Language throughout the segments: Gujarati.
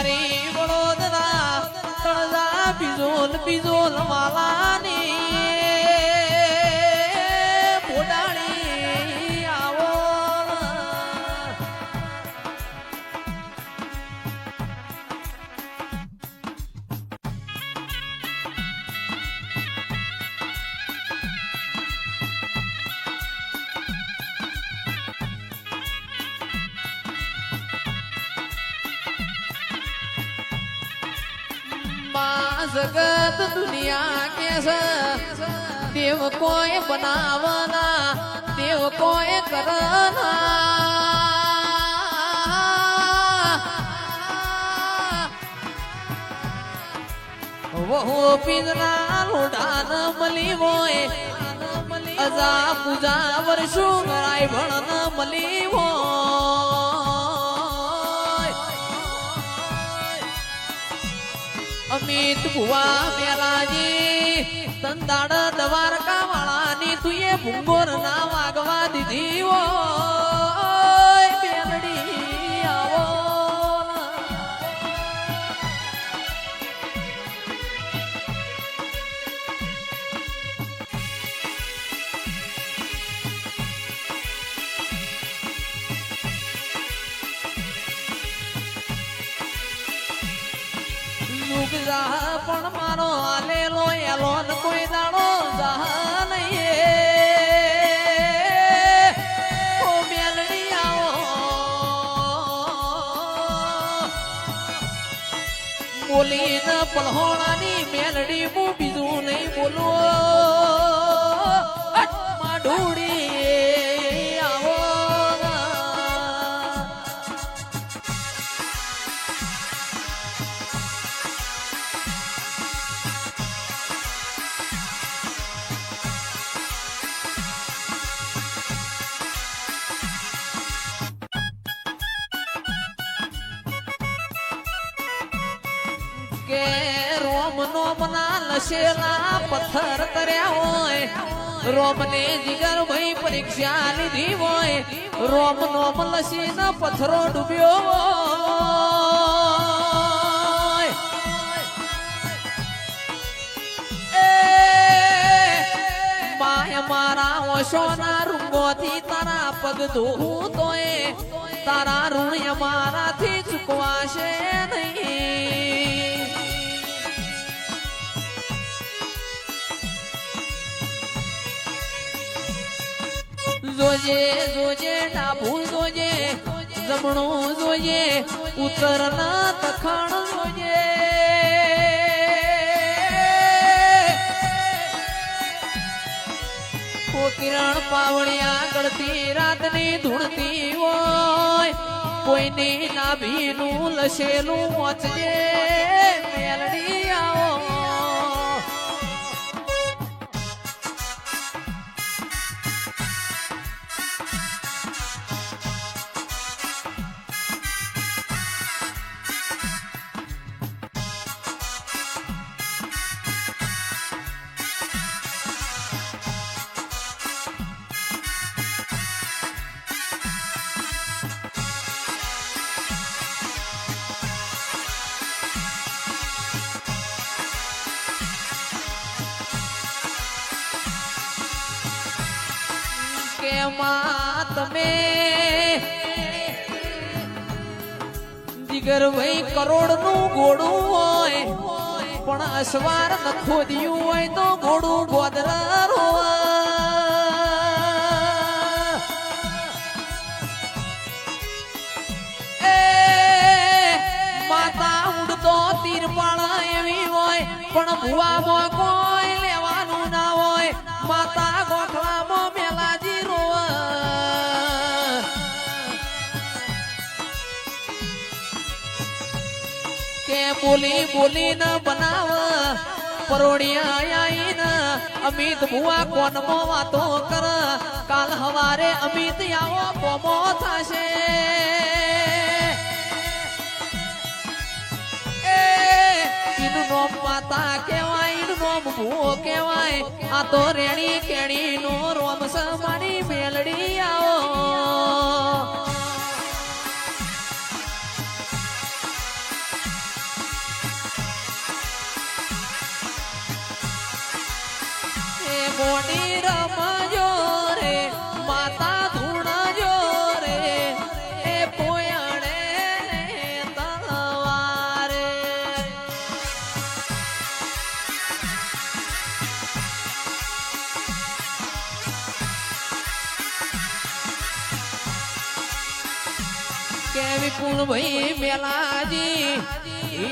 મારી વડોદરા તળજા બીજોલ બીજોલ માલાની બોડાણી આવો जगत दुनिया के देव कोई बनावना देव कोई करना वो पिंजरा लोडान मली होए अजा पूजा वर्षो गराय भणन मली हो अमित बुआ मेलाजी तंदाड़ द्वारका वाळानी तुये भुंगोर ना वागवा दीदी वो मेलडी आवो પણ મારો આલેલો એલો ન કોઈ દાડો જા નહીં ઓ મેલડી આવો બોલી ન પલહોણાની મેલડી હું બીજું નહીં બોલું માઢુડી આવો કે રોમ નો મના લશેલા પથ્થર તર્યા હોય રોમ ને જીગર ભાઈ પરીક્ષા લીધી હોય રોમ નો લસી ના પથ્થરો ડૂબ્યો હોય એ માય મારા ઓશોના રૂંગોથી તારા પગ ધોવું તોય તારા ઋણ અમારાથી ચૂકવાશે નહીં જોજે જોજે ડાબું જોજે જમણું જોજે ઉત્તર ના દખણ જોજે કિરણ પાવળિયા ગળતી રાતની ધૂળતી હોય કોઈની નાભીનું લસેલું વાંચજે મેલડી આવો કે માં તમે જીગર ભાઈ કરોડ નું ગોળું હોય પણ અસવાર ન ખોદ્યું હોય તો ગોળું ગોદરા રોવા એ માતા ઉડતો તીર પાળા એવી હોય પણ ભુવામાં કોઈ લેવાનું ના હોય માતા ગોખલામાં મેલાજી કે બોલી બોલી ન બનાવ પરોડિયા આઈ ન અમિત ભુવા કોનમાં વાતો કર કાલ હવારે અમિત આવો કોમો થાશે એ ઈનું નોમ માતા કેવાય ઈનું નોમ ભૂવો કેવાય આ તો રેણી કેણી નો રોમ સમારી મેલડી આવો કે વિપુલ ભાઈ મેલાજી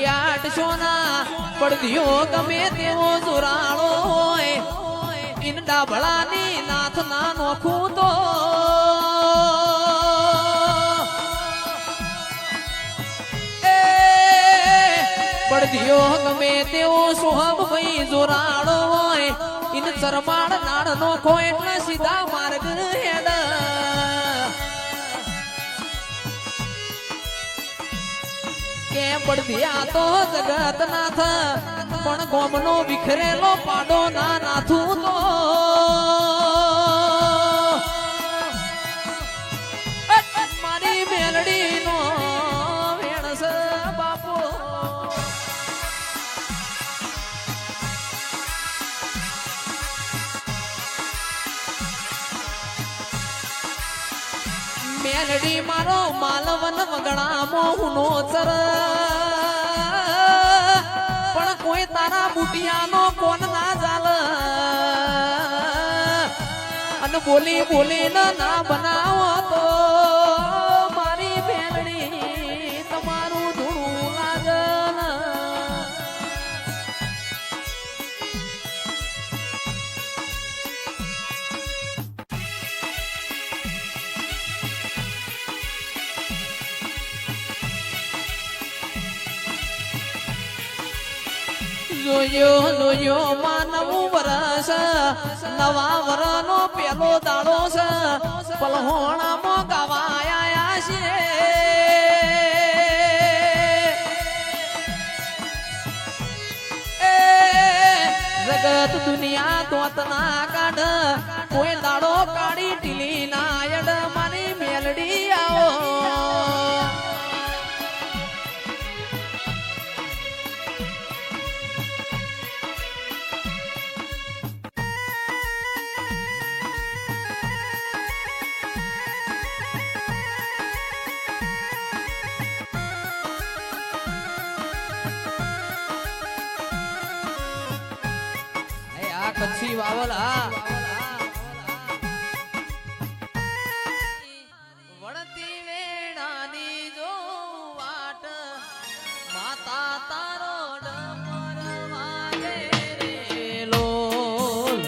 800 ના પડદિયો ગમે તેવો જોરાળો હોય ઇન ડાબળાની નાથ ના નોખું તો પડદિયો ગમે તેવો સોહમ ભાઈ જોરાળો હોય ઇન ચરમાડ નાડ નોખો એટલે સીધા માર્ગ હેડ કે પડદિયા તો જગત નાથ પણ ગોમનો વિખરેલો પાડો ના નાથું તો મારી મેલડી નો વેણસ બાપો મેલડી મારો માલવન વગડા મોહનો ચર પણ કોઈ તારા બુટિયાનો કોણ ના ચાલ અને બોલી બોલી ના બનાવો તો મારી મેલડી તમારું ધૂળું લાગન જોયો માનવું વરસ નવા વરનો પેલો દાડો છે પલહોણામાં ગવાયા છે જગત દુનિયા તોત ના કાઢ કોઈ દાડો કાઢી ટીલી ના યડ મારી મેલડી આવો કચ્છી વાવલા વળતી વેણાની જો વાટ માતા તારો ડમર વાગે રે લોલ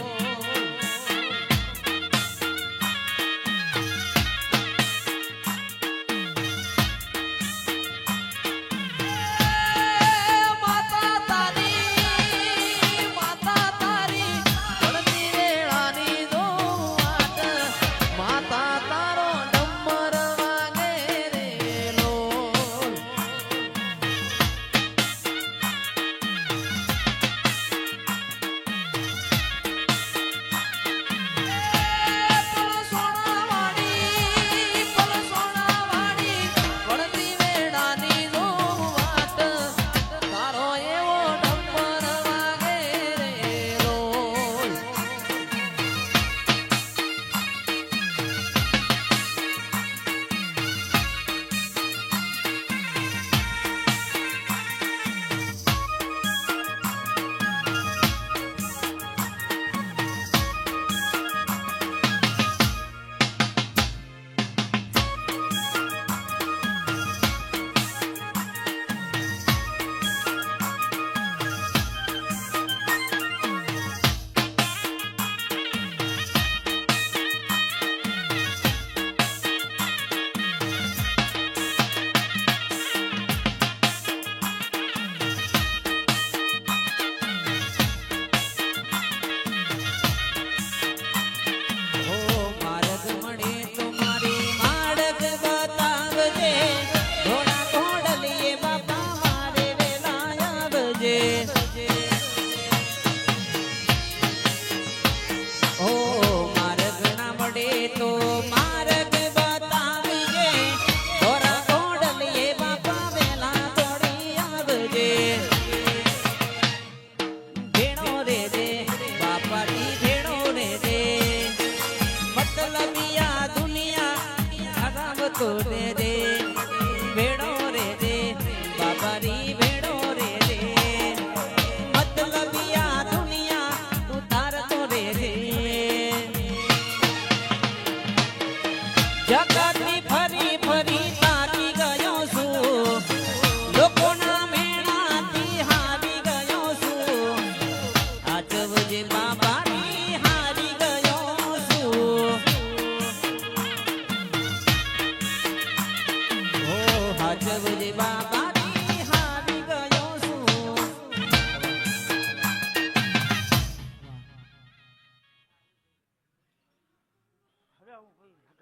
જગતની ફરી ફરી તાકી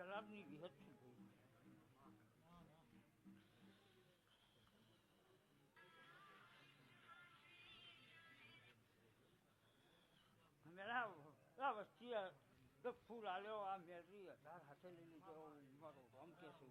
કલાકની વિહત છું ભાઈ. મેરા આ વસ્તી તો ફૂલ આલ્યો આ મેરી 1000 હાથે લઈ લીધો મારો રમ કે છે.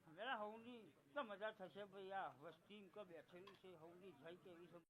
મેરા હવની તો મજા થશે ભાઈ આ વસ્તી બેઠેલું છે હવની જાય કેવી છે.